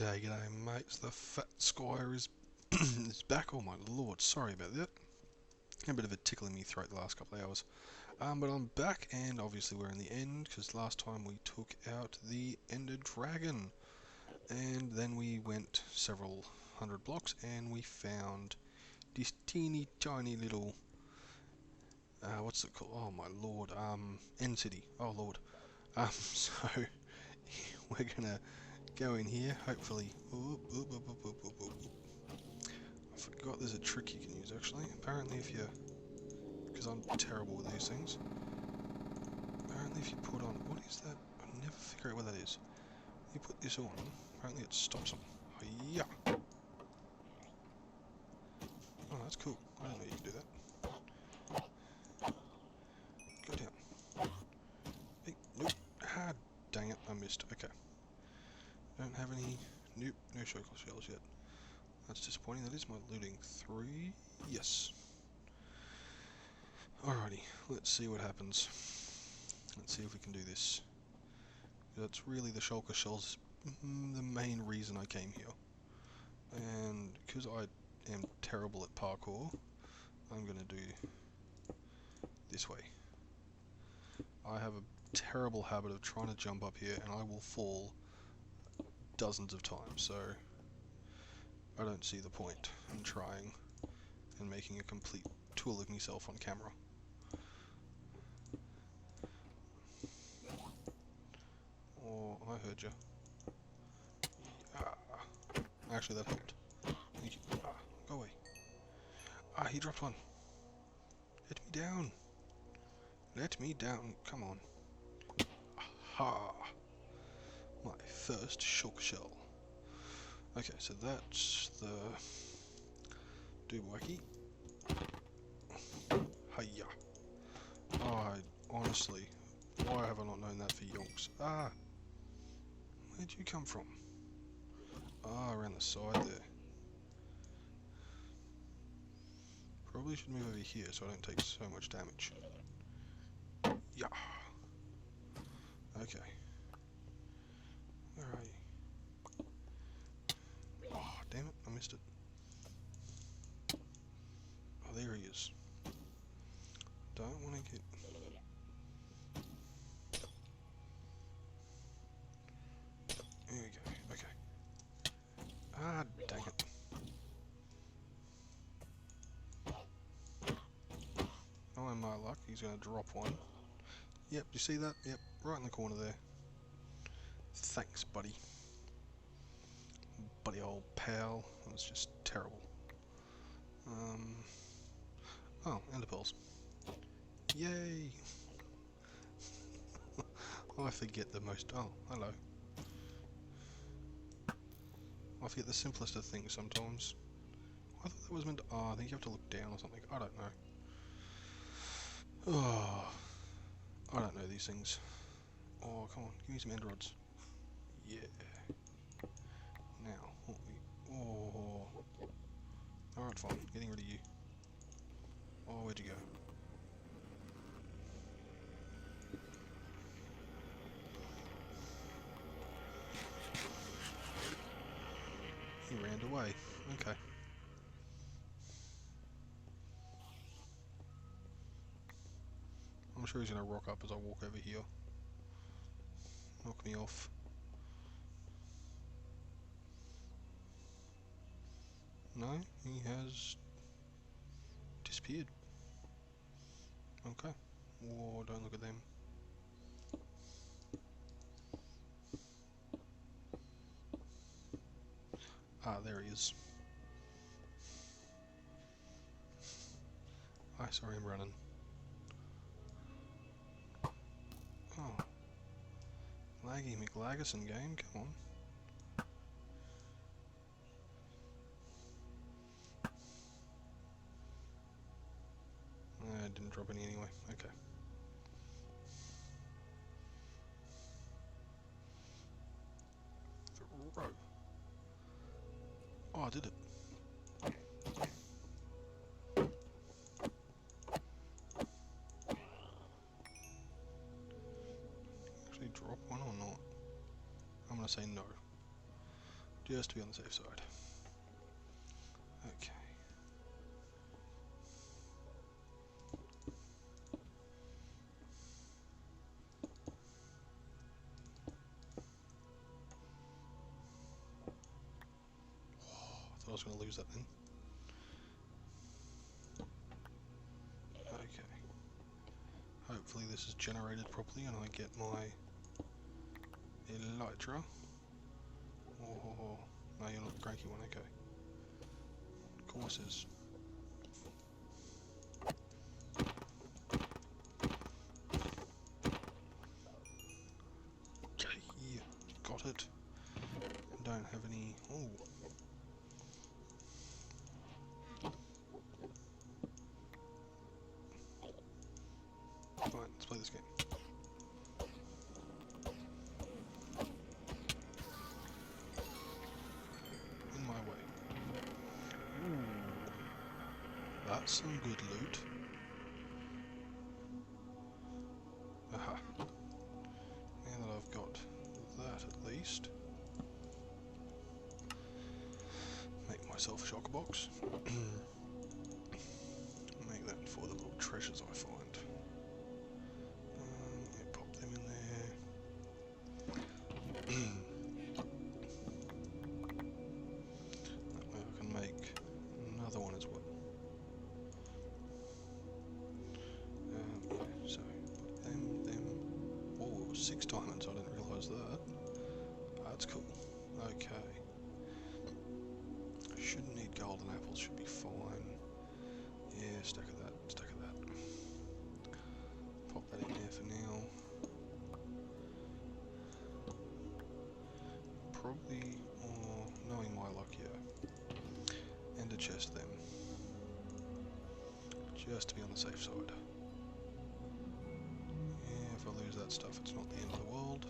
G'day, g'day, mates. The TheFatSquire is is back. Oh my lord, sorry about that. Had a bit of a tickle in my throat the last couple of hours. But I'm back, and obviously we're in the end because last time we took out the Ender Dragon, and then we went several hundred blocks, and we found this teeny tiny little what's it called? Oh my lord, End City. Oh lord. So we're gonna go in here, hopefully. Oop, oop, oop, oop, oop, oop, oop. I forgot there's a trick you can use actually. Apparently if you, because I'm terrible with these things, apparently if you put on, what is that? I never figure out what that is. You put this on, apparently it stops them. Yeah. Oh, that's cool. I didn't know you could do that. Go down. Hey, nope. Ah, dang it, I missed. Okay. Don't have any, nope, no circle shells yet. That's disappointing. That is my looting 3. Yes. Alrighty, let's see what happens. Let's see if we can do this. That's really the shulker shells, the main reason I came here. And because I am terrible at parkour, I'm going to do this way. I have a terrible habit of trying to jump up here and I will fall dozens of times, so I don't see the point in trying and making a complete tool of myself on camera. Oh, I heard you. Actually, that helped. Thank you. Go away. He dropped one. Let me down. Let me down. Come on. Aha! My first shulker shell. Okay, so that's the doobies. Hiya. Oh, honestly, why have I not known that for yonks? Where'd you come from? Around the side there. Probably should move over here so I don't take so much damage. Yeah. Okay. Where are you? Oh, damn it, I missed it. Oh, there he is. Don't want to get... There we go, okay. Dang it. Oh, my luck, he's going to drop one. Yep, you see that? Yep, right in the corner there. Thanks, buddy. Buddy old pal. That was just terrible. Oh, ender pearls. Yay! Oh, I forget the most... Oh, hello. I forget the simplest of things sometimes. I thought that was meant to... Oh, I think you have to look down or something. I don't know. Oh, I don't know these things. Oh, come on, give me some end rods. Yeah. Now, what we... Oh. Alright, fine. Getting rid of you. Oh, where'd you go? He ran away. Okay. I'm sure he's gonna rock up as I walk over here. Knock me off. No, he has disappeared. Okay. Whoa, don't look at them. There he is. I saw him running. Oh. Laggy McLagerson game, come on. I didn't drop any anyway, okay. Throw. Oh, I did it. Actually drop one or not? I'm gonna say no. just to be on the safe side. Okay. I thought I was going to lose that then. Okay. Hopefully this is generated properly and I get my elytra. Oh, no, you're not the cranky one, okay. Courses. Okay, yeah, got it. Don't have any... Oh. Right, let's play this game. In my way. Ooh. That's some good loot. Aha. Now that I've got that at least. Make myself a shock box. Make that for the little treasures I find. Yeah, pop them in there. That way I can make another one as well. Yeah, so put them. Oh, 6 diamonds, I didn't realise that. That's cool. Okay. Shouldn't need golden apples, should be fine. Yeah, stack of that, stack of that. Pop that in there for now. Probably, knowing my luck, yeah. And a chest then. Just to be on the safe side. Yeah, if I lose that stuff, it's not the end of the world.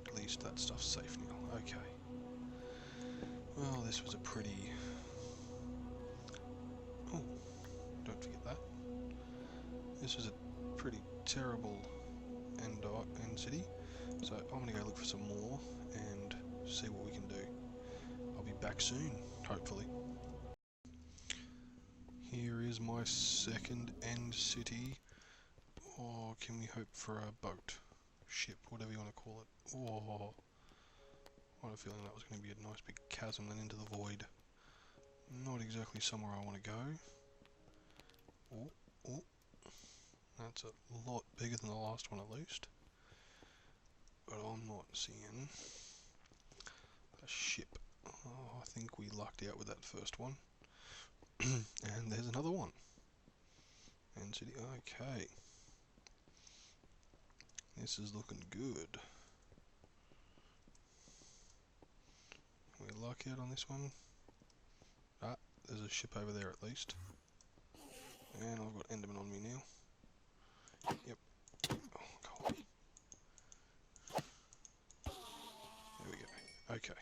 At least that stuff's safe now. Okay. Well, this was a pretty... Oh, don't forget that. This was a pretty terrible end city. So I'm going to go look for some more and see what we can do. I'll be back soon, hopefully. Here is my second end city. Or can we hope for a boat? Ship, whatever you want to call it. Oh, I had a feeling that was going to be a nice big chasm then into the void. Not exactly somewhere I want to go. Oh, oh. That's a lot bigger than the last one at least. But I'm not seeing a ship. Oh, I think we lucked out with that first one. And there's another one. And city, okay. This is looking good. We luck out on this one. Ah, there's a ship over there at least. And I've got Enderman on me now. Yep. Oh, go away. There we go. Okay.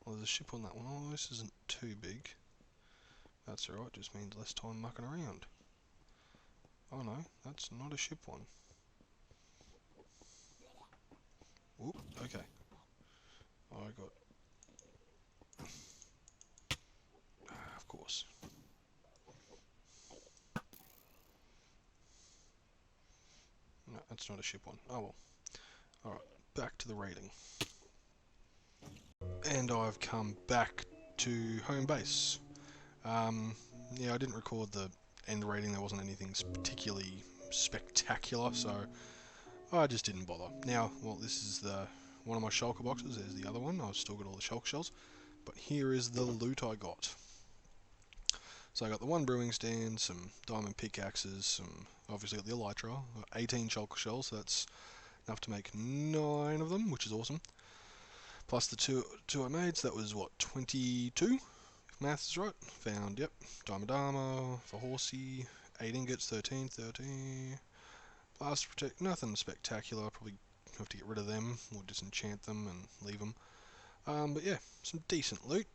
Well, there's a ship on that one. Oh, this isn't too big. That's alright, just means less time mucking around. Oh no, that's not a ship one. Whoop, okay. I got... of course. No, that's not a ship one. Oh well. Alright, back to the raiding. And I've come back to home base. Yeah, I didn't record the end raiding, there wasn't anything particularly spectacular, so I just didn't bother. Now, well, this is one of my shulker boxes, there's the other one, I've still got all the shulker shells, but here is the loot I got. So I got the one brewing stand, some diamond pickaxes, some, obviously got the elytra, 18 shulker shells, so that's enough to make 9 of them, which is awesome. Plus the two I made, so that was what, 22? If maths is right. Found, yep, diamond armor for horsey, 8 ingots, 13. Blast protect, nothing spectacular, probably have to get rid of them, or disenchant them and leave them. But yeah, some decent loot.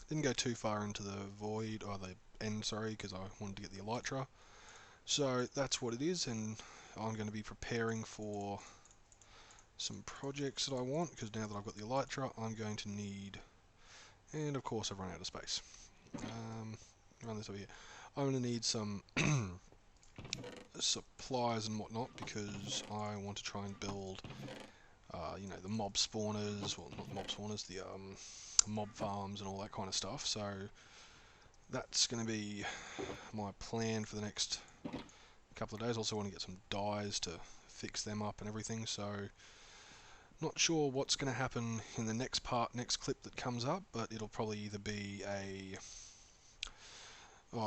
Didn't go too far into the void, or the end, sorry, because I wanted to get the elytra. So that's what it is, and I'm going to be preparing for some projects that I want, because now that I've got the elytra, I'm going to need, and of course I've run out of space. Run this over here. I'm going to need some supplies and whatnot, because I want to try and build, the mob spawners, well, not mob spawners, the mob farms and all that kind of stuff. So that's going to be my plan for the next couple of days. Also want to get some dyes to fix them up and everything, so not sure what's going to happen in the next clip that comes up, but it'll probably either be a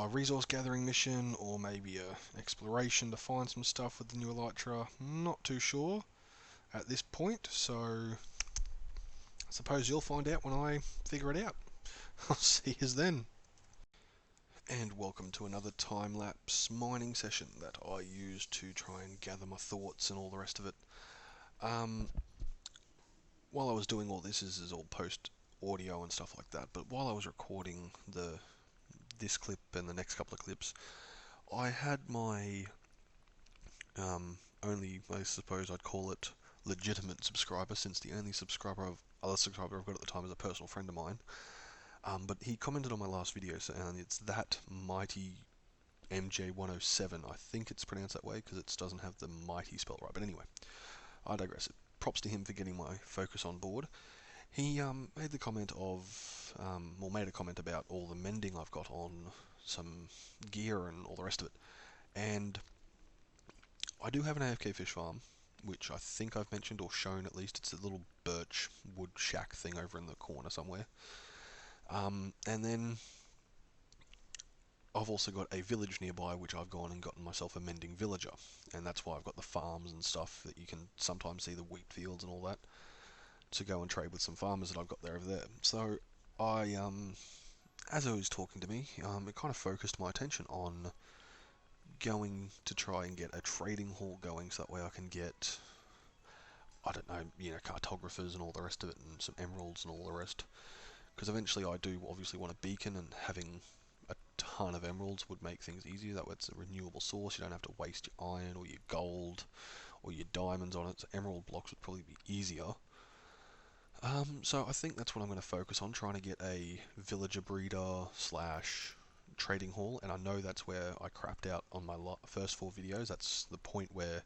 resource gathering mission, or maybe a exploration to find some stuff with the new elytra. Not too sure at this point, so I suppose you'll find out when I figure it out. I'll see you then. And welcome to another time-lapse mining session that I use to try and gather my thoughts and all the rest of it. While I was doing all this is all post audio and stuff like that, but while I was recording this clip and the next couple of clips, I had my only, I suppose I'd call it, legitimate subscriber, since the only other subscriber I've got at the time is a personal friend of mine. But he commented on my last video, and it's that mighty MJ107. I think it's pronounced that way because it doesn't have the mighty spelled right. But anyway, I digress. Props to him for getting my focus on board. He made the comment of, made a comment about all the mending I've got on some gear and all the rest of it. And I do have an AFK fish farm, which I think I've mentioned or shown at least. It's a little birch wood shack thing over in the corner somewhere. And then I've also got a village nearby, which I've gone and gotten myself a mending villager, and that's why I've got the farms and stuff that you can sometimes see, the wheat fields and all that, to go and trade with some farmers that I've got over there. So I, as I was talking to me, it kind of focused my attention on going to try and get a trading hall going, so that way I can get, I don't know, cartographers and all the rest of it, and some emeralds and all the rest. Because eventually I do obviously want a beacon, and having a ton of emeralds would make things easier. That way it's a renewable source. You don't have to waste your iron or your gold or your diamonds on it. So emerald blocks would probably be easier. So I think that's what I'm going to focus on, trying to get a villager breeder / trading hall. And I know that's where I crapped out on my first 4 videos. That's the point where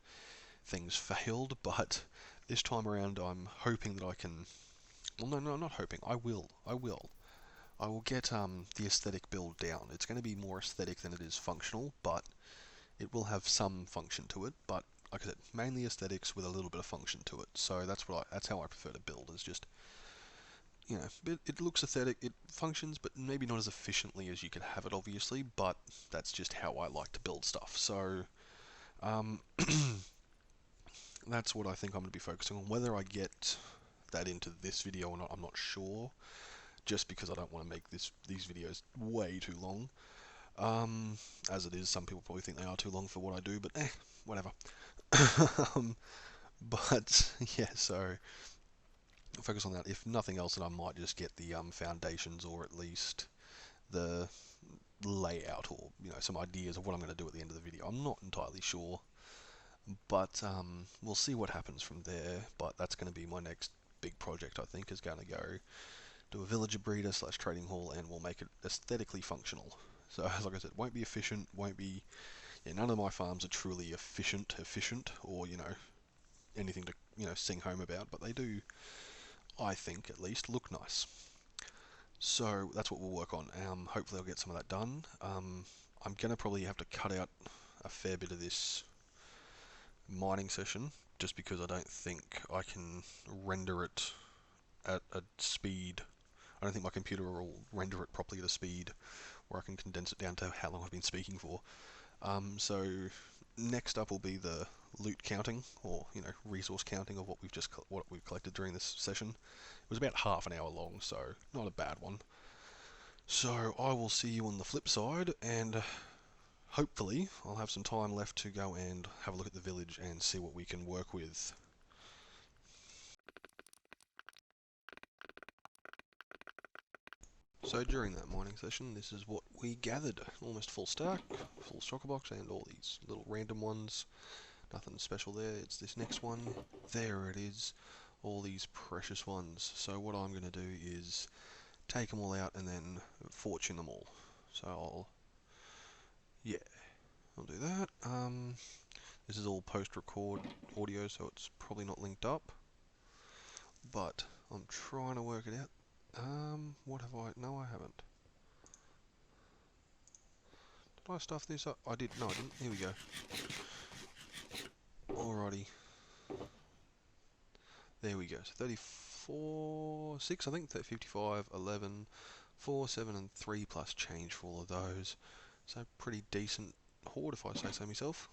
things failed. But this time around I'm hoping that I can... Well, no, I'm not hoping. I will get the aesthetic build down. It's going to be more aesthetic than it is functional, but it will have some function to it. But like I said, mainly aesthetics with a little bit of function to it. So that's how I prefer to build. Is just, it looks aesthetic, it functions, but maybe not as efficiently as you could have it, obviously. But that's just how I like to build stuff. So that's what I think I'm going to be focusing on. Whether I get that into this video or not, I'm not sure, just because I don't want to make these videos way too long. As it is, some people probably think they are too long for what I do, but whatever. But yeah, so focus on that. If nothing else, then I might just get the foundations, or at least the layout, or some ideas of what I'm going to do at the end of the video. I'm not entirely sure, but we'll see what happens from there. But that's going to be my next big project, I think, is going to go do a villager breeder / trading hall, and we'll make it aesthetically functional. So, like I said, won't be efficient, won't be... Yeah, none of my farms are truly efficient, or, anything to, sing home about, but they do, I think, at least, look nice. So, that's what we'll work on. Hopefully I'll get some of that done. I'm going to probably have to cut out a fair bit of this mining session, just because I don't think I can render it at a speed. I don't think my computer will render it properly at a speed where I can condense it down to how long I've been speaking for. So next up will be the loot counting, or resource counting of what we've collected during this session. It was about half an hour long, so not a bad one. So I will see you on the flip side, and hopefully I'll have some time left to go and have a look at the village and see what we can work with. So during that mining session, this is what we gathered. Almost full stack, full shulker box, and all these little random ones. Nothing special there. It's this next one. There it is. All these precious ones. So what I'm going to do is take them all out and then fortune them all. So I'll do that. This is all post-record audio, so it's probably not linked up. But I'm trying to work it out. What have I? No, I haven't. Did I stuff this up? I did. No, I didn't. Here we go. Alrighty. There we go. So 34, 6, I think. 55, 11, 4, 7, and 3 plus change for all of those. So pretty decent hoard, if I say so myself.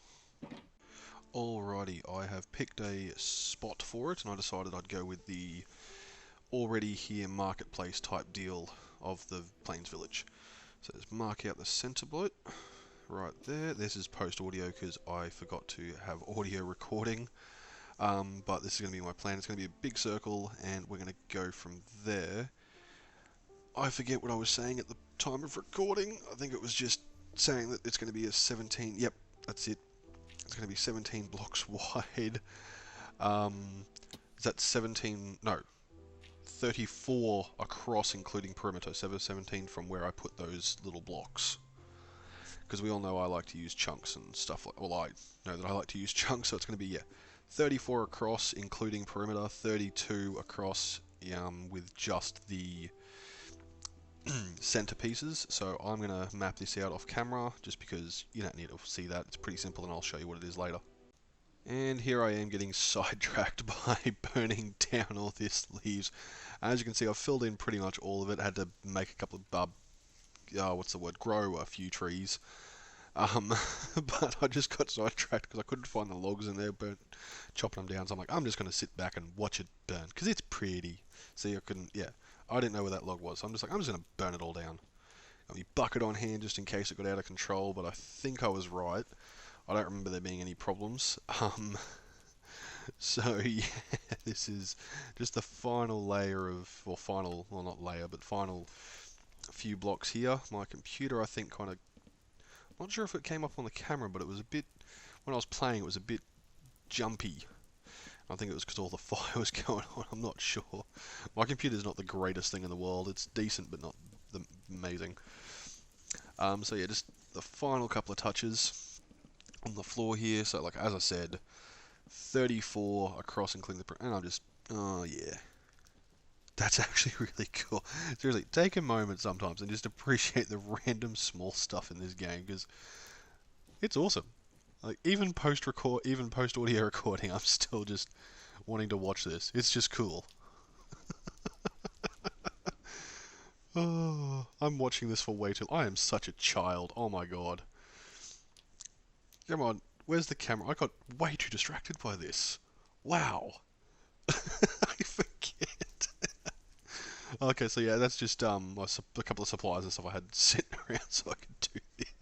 Alrighty, I have picked a spot for it, and I decided I'd go with the already here marketplace type deal of the Plains Village. So let's mark out the centre bloat right there. This is post audio because I forgot to have audio recording. But this is going to be my plan. It's going to be a big circle, and we're going to go from there. I forget what I was saying at the time of recording. I think it was just saying that it's going to be a 17. Yep, that's it. It's going to be 17 blocks wide. Is that 17? No, 34 across, including perimeter. 17 from where I put those little blocks. Because we all know I like to use chunks and stuff like. Well, I know that I like to use chunks, so it's going to be 34 across, including perimeter. 32 across, with just the centerpieces. So I'm going to map this out off camera, just because you don't need to see that. It's pretty simple, and I'll show you what it is later. And here I am getting sidetracked by burning down all this leaves. As you can see, I've filled in pretty much all of it. Had to make a couple of grow a few trees. But I just got sidetracked because I couldn't find the logs in there, chopping them down. So I'm like, I'm just going to sit back and watch it burn, because it's pretty. See, I didn't know where that log was. So I'm just going to burn it all down. Got my bucket on hand just in case it got out of control, but I think I was right. I don't remember there being any problems. So yeah, this is just the final layer of, final few blocks here. My computer, I think, kind of, I'm not sure if it came up on the camera, but it was a bit, when I was playing, it was a bit jumpy. I think it was because all the fire was going on. I'm not sure. My computer's not the greatest thing in the world. It's decent, but not amazing. So yeah, just the final couple of touches on the floor here. So like, as I said, 34 across, including the, and I'm just, oh yeah. That's actually really cool. Seriously, take a moment sometimes and just appreciate the random small stuff in this game, because it's awesome. Like, even post audio recording, I'm still just wanting to watch this. It's just cool. Oh, I'm watching this for way too. I am such a child. Oh my god. Come on, where's the camera? I got way too distracted by this. Wow. I forget. Okay, so yeah, that's just a couple of supplies and stuff I had sitting around so I could do this.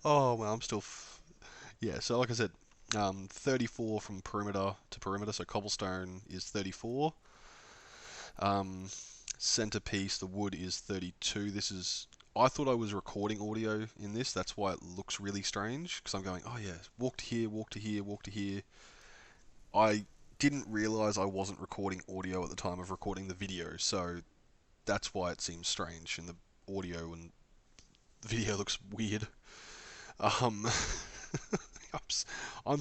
Oh well, I'm still. Yeah, so like I said, 34 from perimeter to perimeter, so cobblestone is 34. Centerpiece, the wood is 32. This is. I thought I was recording audio in this. That's why it looks really strange, because I'm going, oh yeah, walk to here, walk to here, walk to here. I didn't realize I wasn't recording audio at the time of recording the video, so that's why it seems strange, and the audio and the video looks weird. I'm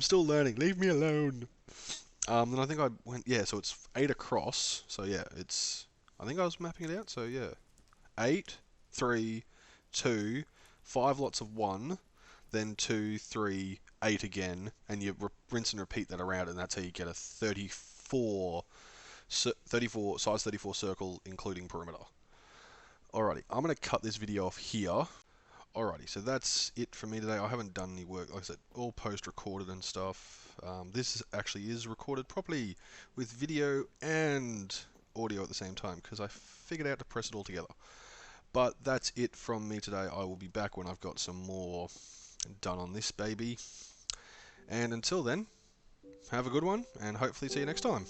still learning. Leave me alone. Then I think I went, so it's 8 across. So yeah, I think I was mapping it out. So yeah, 8, 3, 2, 5 lots of 1, then 2, 3, 8 again, and you rinse and repeat that around, and that's how you get a 34 size 34 circle, including perimeter. Alrighty, I'm going to cut this video off here. Alrighty, so that's it for me today. I haven't done any work, like I said, all post-recorded and stuff. This actually is recorded properly with video and audio at the same time, because I figured out to press it all together. But that's it from me today. I will be back when I've got some more done on this baby. And until then, have a good one, and hopefully see you next time.